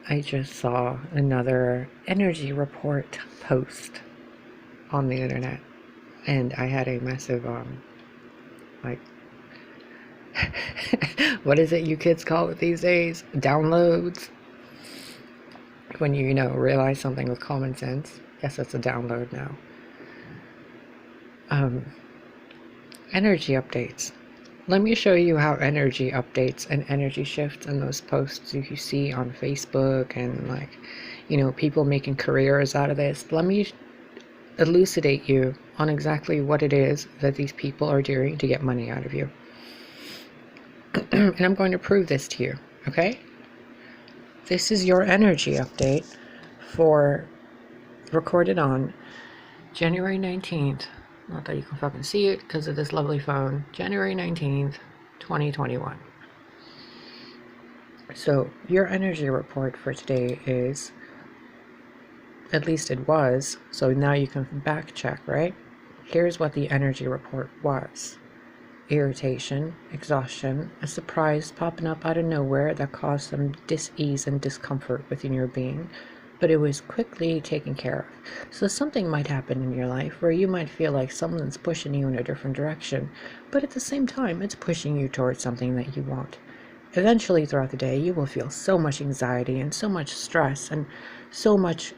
I just saw another energy report post on the internet, and I had a massive, like, what is it you kids call it these days? Downloads? When you realize something with common sense. Yes, that's a download now. Energy updates. Let me show you how energy updates and energy shifts and those posts you see on Facebook and people making careers out of this. Let me elucidate you on exactly what it is that these people are doing to get money out of you. And I'm going to prove this to you, okay? This is your energy update for recorded on January 19th. Not that you can fucking see it because of this lovely phone. January 19th, 2021. So your energy report for today is, at least it was, so now you can back check, right? Here's what the energy report was. Irritation, exhaustion, a surprise popping up out of nowhere that caused some dis-ease and discomfort within your being, but it was quickly taken care of. So something might happen in your life where you might feel like someone's pushing you in a different direction, but at the same time, it's pushing you towards something that you want. Eventually, throughout the day, you will feel so much anxiety and so much stress and so much,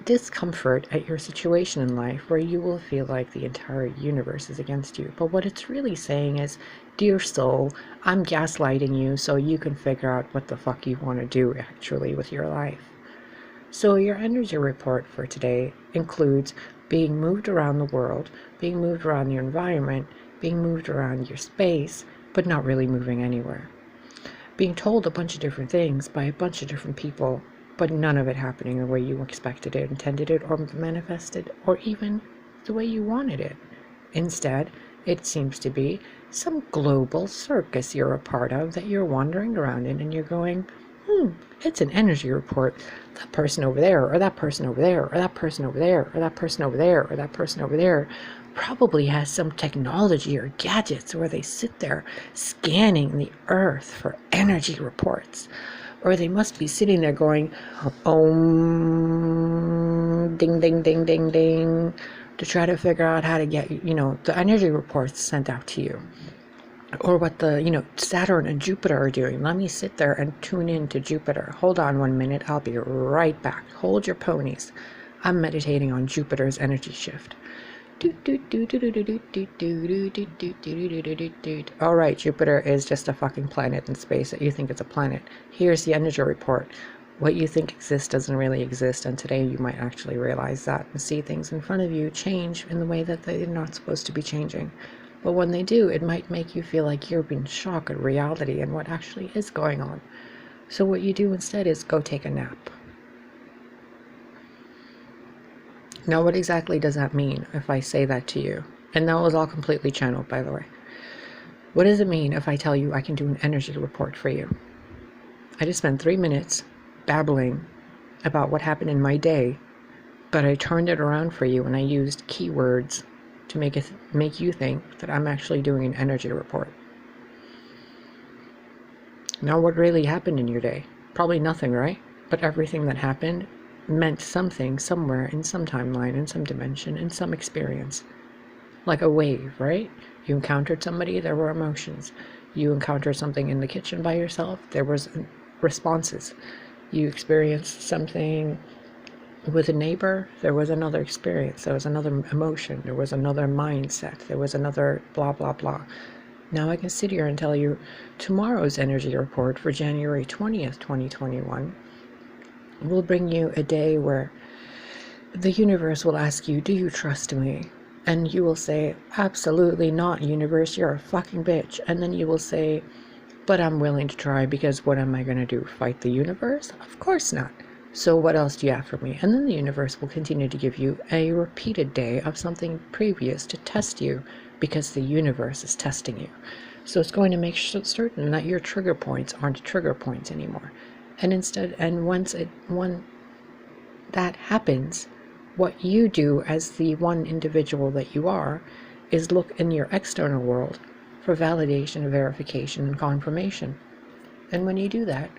discomfort at your situation in life where you will feel like the entire universe is against you. But what it's really saying is, dear soul, I'm gaslighting you so you can figure out what the fuck you want to do actually with your life. So your energy report for today includes being moved around the world, being moved around your environment, being moved around your space, but not really moving anywhere. Being told a bunch of different things by a bunch of different people, but none of it happening the way you expected it, intended it, or manifested, or even the way you wanted it. Instead, it seems to be some global circus you're a part of that you're wandering around in, and you're going, it's an energy report. That person over there, or that person over there, or that person over there, or that person over there, or that person over there probably has some technology or gadgets where they sit there scanning the earth for energy reports. Or they must be sitting there going, ding, ding, ding, ding, ding, to try to figure out how to get, the energy reports sent out to you. Or what the, Saturn and Jupiter are doing. Let me sit there and tune in to Jupiter. Hold on 1 minute. I'll be right back. Hold your ponies. I'm meditating on Jupiter's energy shift. Alright, Jupiter is just a fucking planet in space that you think it's a planet. Here's the energy report. What you think exists doesn't really exist, and today you might actually realize that and see things in front of you change in the way that they're not supposed to be changing. But when they do, it might make you feel like you're being shocked at reality and what actually is going on. So what you do instead is go take a nap. Now, what exactly does that mean if I say that to you? And that was all completely channeled, by the way. What does it mean if I tell you I can do an energy report for you? I just spent 3 minutes babbling about what happened in my day, but I turned it around for you and I used keywords to make you think that I'm actually doing an energy report. Now, what really happened in your day? Probably nothing, right? But everything that happened meant something somewhere in some timeline, in some dimension, in some experience. Like a wave, right? You encountered somebody, there were emotions. You encountered something in the kitchen by yourself, there was responses. You experienced something with a neighbor, there was another experience, there was another emotion, there was another mindset, there was another blah, blah, blah. Now I can sit here and tell you tomorrow's energy report for January 20th, 2021 will bring you a day where the universe will ask you, do you trust me? And you will say, absolutely not, universe, you're a fucking bitch. And then you will say, but I'm willing to try, because what am I going to do? Fight the universe? Of course not. So what else do you have for me? And then the universe will continue to give you a repeated day of something previous to test you, because the universe is testing you. So it's going to make certain that your trigger points aren't trigger points anymore. And instead, and once that happens, what you do as the one individual that you are is look in your external world for validation, verification, and confirmation. And when you do that,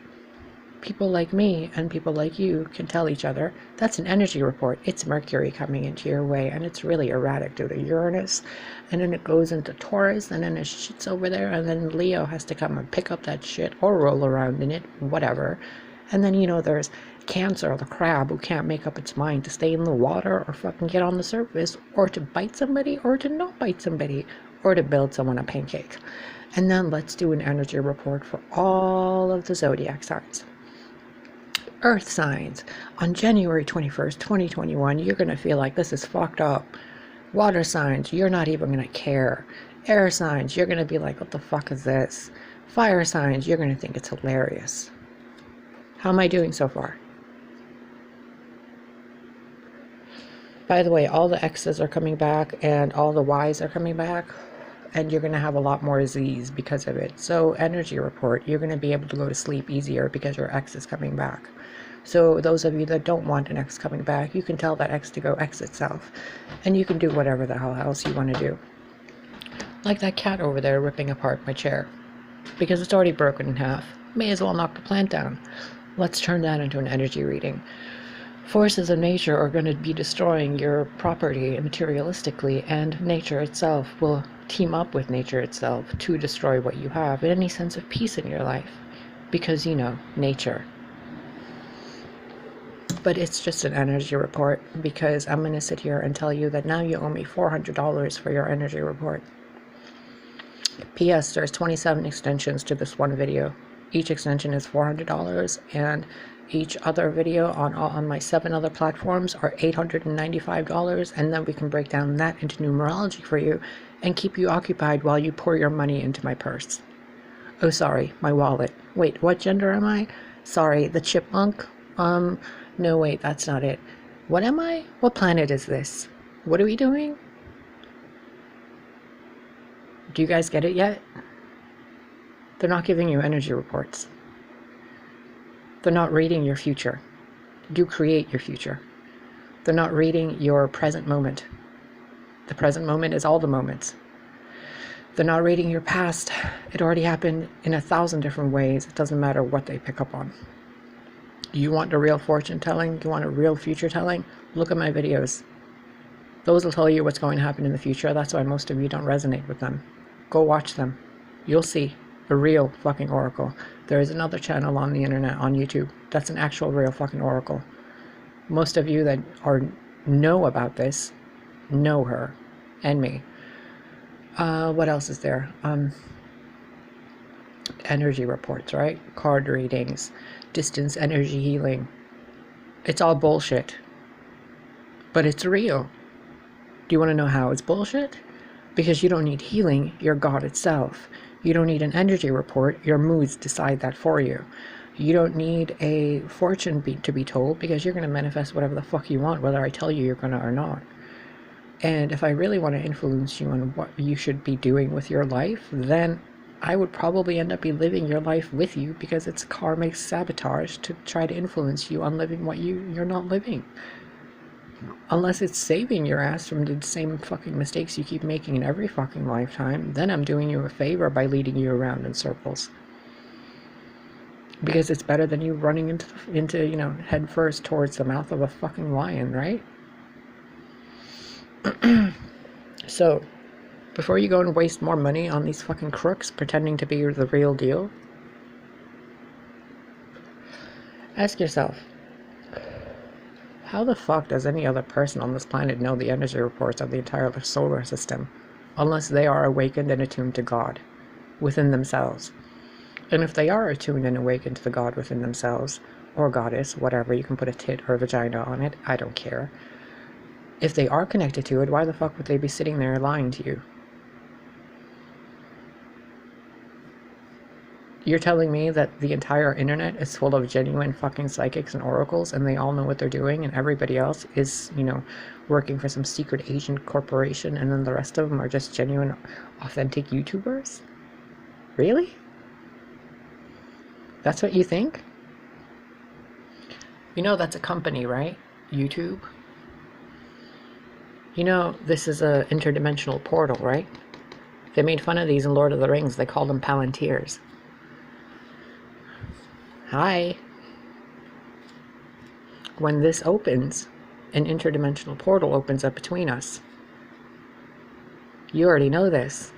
People like me and people like you can tell each other, that's an energy report. It's Mercury coming into your way, and it's really erratic due to Uranus, and then it goes into Taurus, and then it shits over there, and then Leo has to come and pick up that shit or roll around in it, whatever. And then, you know, there's Cancer, the crab, who can't make up its mind to stay in the water or fucking get on the surface, or to bite somebody or to not bite somebody, or to build someone a pancake. And then let's do an energy report for all of the zodiac signs. Earth signs. On January 21st, 2021, you're going to feel like this is fucked up. Water signs, you're not even going to care. Air signs, you're going to be like, what the fuck is this? Fire signs, you're going to think it's hilarious. How am I doing so far? By the way, all the X's are coming back and all the Y's are coming back, and you're going to have a lot more Z's because of it. So energy report, you're going to be able to go to sleep easier because your X is coming back. So those of you that don't want an X coming back, you can tell that X to go X itself, and you can do whatever the hell else you want to do. Like that cat over there ripping apart my chair because it's already broken in half. May as well knock the plant down. Let's turn that into an energy reading. Forces of nature are going to be destroying your property materialistically, and nature itself will team up with nature itself to destroy what you have and any sense of peace in your life. Because, you know, nature. But it's just an energy report, because I'm going to sit here and tell you that now you owe me $400 for your energy report. P.S. There's 27 extensions to this one video. Each extension is $400, and each other video on my 7 other platforms are $895, and then we can break down that into numerology for you and keep you occupied while you pour your money into my purse. Oh, sorry, my wallet. Wait, what gender am I? Sorry, the chipmunk? No, wait, that's not it. What am I? What planet is this? What are we doing? Do you guys get it yet? They're not giving you energy reports. They're not reading your future. You create your future. They're not reading your present moment. The present moment is all the moments. They're not reading your past. It already happened in 1,000 different ways. It doesn't matter what they pick up on. You want a real fortune telling? You want a real future telling? Look at my videos. Those will tell you what's going to happen in the future. That's why most of you don't resonate with them. Go watch them. You'll see a real fucking oracle. There is another channel on the internet, on YouTube, that's an actual real fucking oracle. Most of you that know about this know her and me. What else is there? Energy reports, right? Card readings, distance energy healing. It's all bullshit, but it's real. Do you want to know how it's bullshit? Because you don't need healing, you're God itself. You don't need an energy report, your moods decide that for you. You don't need a fortune to be told, because you're going to manifest whatever the fuck you want, whether I tell you you're going to or not. And if I really want to influence you on what you should be doing with your life, then I would probably end up living your life with you, because it's karmic sabotage to try to influence you on living what you're not living. Unless it's saving your ass from the same fucking mistakes you keep making in every fucking lifetime, then I'm doing you a favor by leading you around in circles. Because it's better than you running into you know, head first towards the mouth of a fucking lion, right? So, before you go and waste more money on these fucking crooks pretending to be the real deal, ask yourself, how the fuck does any other person on this planet know the energy reports of the entire solar system, unless they are awakened and attuned to God within themselves? And if they are attuned and awakened to the God within themselves, or goddess, whatever, you can put a tit or a vagina on it, I don't care. If they are connected to it, why the fuck would they be sitting there lying to you? You're telling me that the entire internet is full of genuine fucking psychics and oracles, and they all know what they're doing, and everybody else is, you know, working for some secret Asian corporation, and then the rest of them are just genuine, authentic YouTubers? Really? That's what you think? You know that's a company, right? YouTube? You know, this is a interdimensional portal, right? They made fun of these in Lord of the Rings. They called them Palantirs. Hi. when this opens, an interdimensional portal opens up between us. You already know this.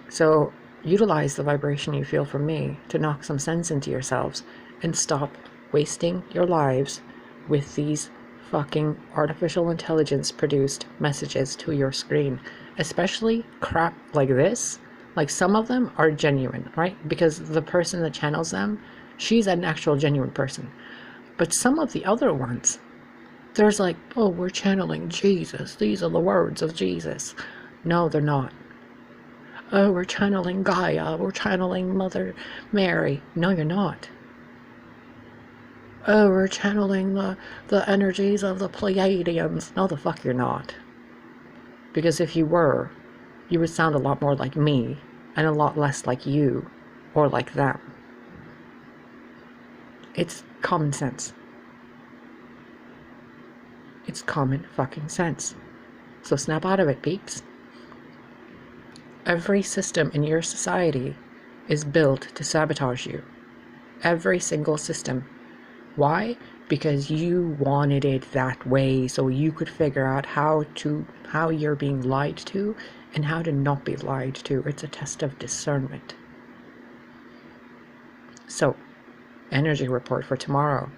So utilize the vibration you feel from me to knock some sense into yourselves and stop wasting your lives with these fucking artificial intelligence produced messages to your screen. Especially crap like this. Like, some of them are genuine, right? Because the person that channels them, she's an actual genuine person. But some of the other ones, there's like, oh, we're channeling Jesus. These are the words of Jesus. No, they're not. Oh, we're channeling Gaia. We're channeling Mother Mary. No, you're not. Oh, we're channeling the energies of the Pleiadians. No, the fuck you're not. Because if you were, you would sound a lot more like me and a lot less like you or like them. It's common sense. It's common fucking sense. So snap out of it, peeps. Every system in your society is built to sabotage you. Every single system. Why? Because you wanted it that way, so you could figure out how you're being lied to and how to not be lied to. It's a test of discernment. So, energy report for tomorrow.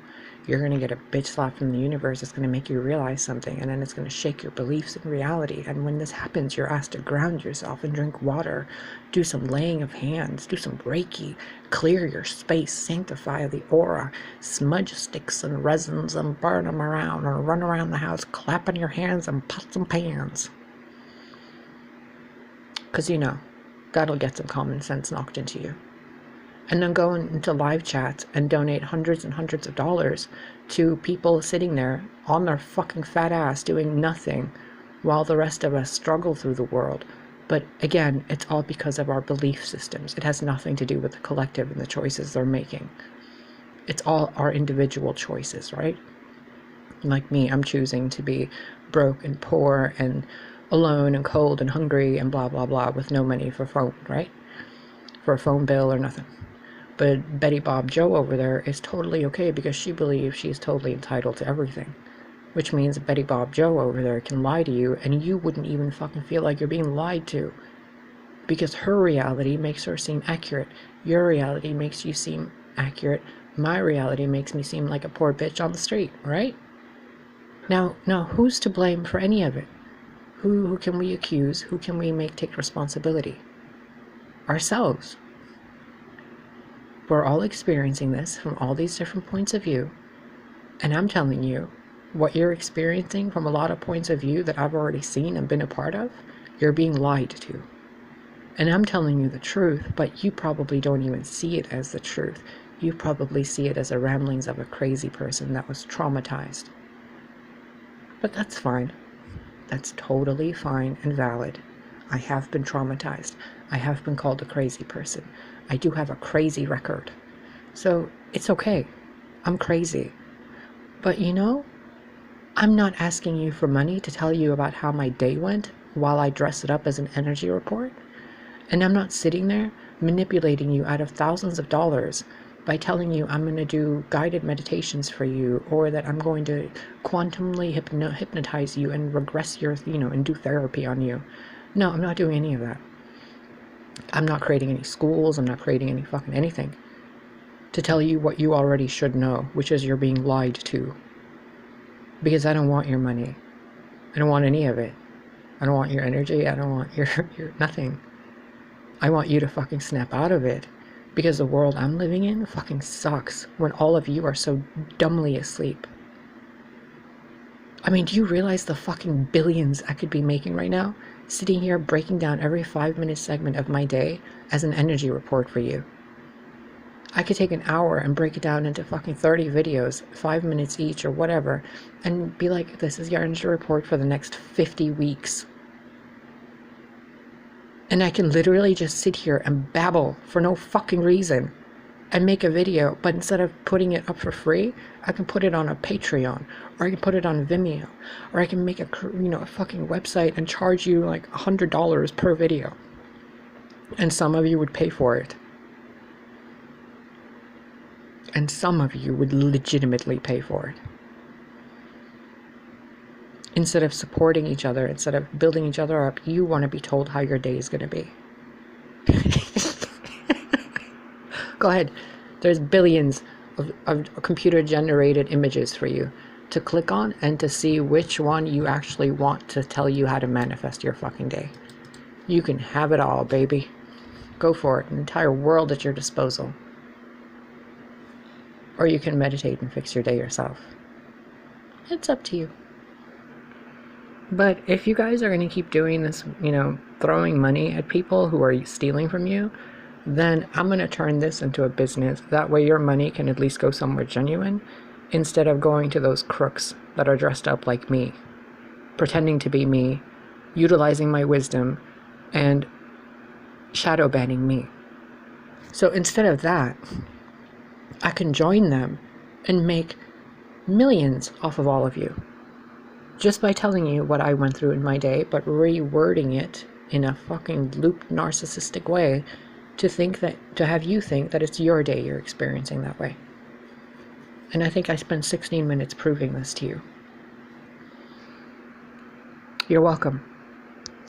You're going to get a bitch slap from the universe. It's going to make you realize something, and then it's going to shake your beliefs in reality. And when this happens, you're asked to ground yourself and drink water, do some laying of hands, do some Reiki, clear your space, sanctify the aura, smudge sticks and resins and burn them around, or run around the house clapping your hands and pots and pans. Because, you know, that'll get some common sense knocked into you. And then go into live chats and donate hundreds and hundreds of dollars to people sitting there on their fucking fat ass doing nothing while the rest of us struggle through the world. But again, it's all because of our belief systems. It has nothing to do with the collective and the choices they're making. It's all our individual choices, right? Like me, I'm choosing to be broke and poor and alone and cold and hungry and blah, blah, blah with no money for phone, right? For a phone bill or nothing. But Betty Bob Joe over there is totally okay because she believes she's totally entitled to everything. Which means Betty Bob Joe over there can lie to you and you wouldn't even fucking feel like you're being lied to. Because her reality makes her seem accurate. Your reality makes you seem accurate. My reality makes me seem like a poor bitch on the street, right? Now who's to blame for any of it? Who can we accuse? Who can we make take responsibility? Ourselves. We're all experiencing this from all these different points of view. And I'm telling you, what you're experiencing from a lot of points of view that I've already seen and been a part of, you're being lied to. And I'm telling you the truth, but you probably don't even see it as the truth. You probably see it as the ramblings of a crazy person that was traumatized. But that's fine. That's totally fine and valid. I have been traumatized. I have been called a crazy person. I do have a crazy record. So it's okay. I'm crazy. But you know, I'm not asking you for money to tell you about how my day went while I dress it up as an energy report. And I'm not sitting there manipulating you out of thousands of dollars by telling you I'm going to do guided meditations for you, or that I'm going to quantumly hypnotize you and regress your, and do therapy on you. No, I'm not doing any of that. I'm not creating any schools. I'm not creating any fucking anything to tell you what you already should know, which is you're being lied to. Because I don't want your money. I don't want any of it. I don't want your energy. I don't want your nothing. I want you to fucking snap out of it. Because the world I'm living in fucking sucks when all of you are so dumbly asleep. I mean, do you realize the fucking billions I could be making right now? Sitting here breaking down every 5-minute segment of my day as an energy report for you. I could take an hour and break it down into fucking 30 videos, 5 minutes each or whatever, and be like, this is your energy report for the next 50 weeks. And I can literally just sit here and babble for no fucking reason and make a video, but instead of putting it up for free, I can put it on a Patreon, or I can put it on Vimeo, or I can make a fucking website and charge you like $100 per video. And some of you would pay for it. And some of you would legitimately pay for it. Instead of supporting each other, instead of building each other up, you want to be told how your day is going to be. Go ahead. There's billions of computer-generated images for you to click on and to see which one you actually want to tell you how to manifest your fucking day. You can have it all, baby. Go for it. An entire world at your disposal. Or you can meditate and fix your day yourself. It's up to you. But if you guys are going to keep doing this, you know, throwing money at people who are stealing from you, then I'm going to turn this into a business. That way your money can at least go somewhere genuine, instead of going to those crooks that are dressed up like me, pretending to be me, utilizing my wisdom, and shadow banning me. So instead of that, I can join them and make millions off of all of you. Just by telling you what I went through in my day, but rewording it in a fucking looped narcissistic way to have you think that it's your day you're experiencing that way. And I think I spent 16 minutes proving this to you. You're welcome.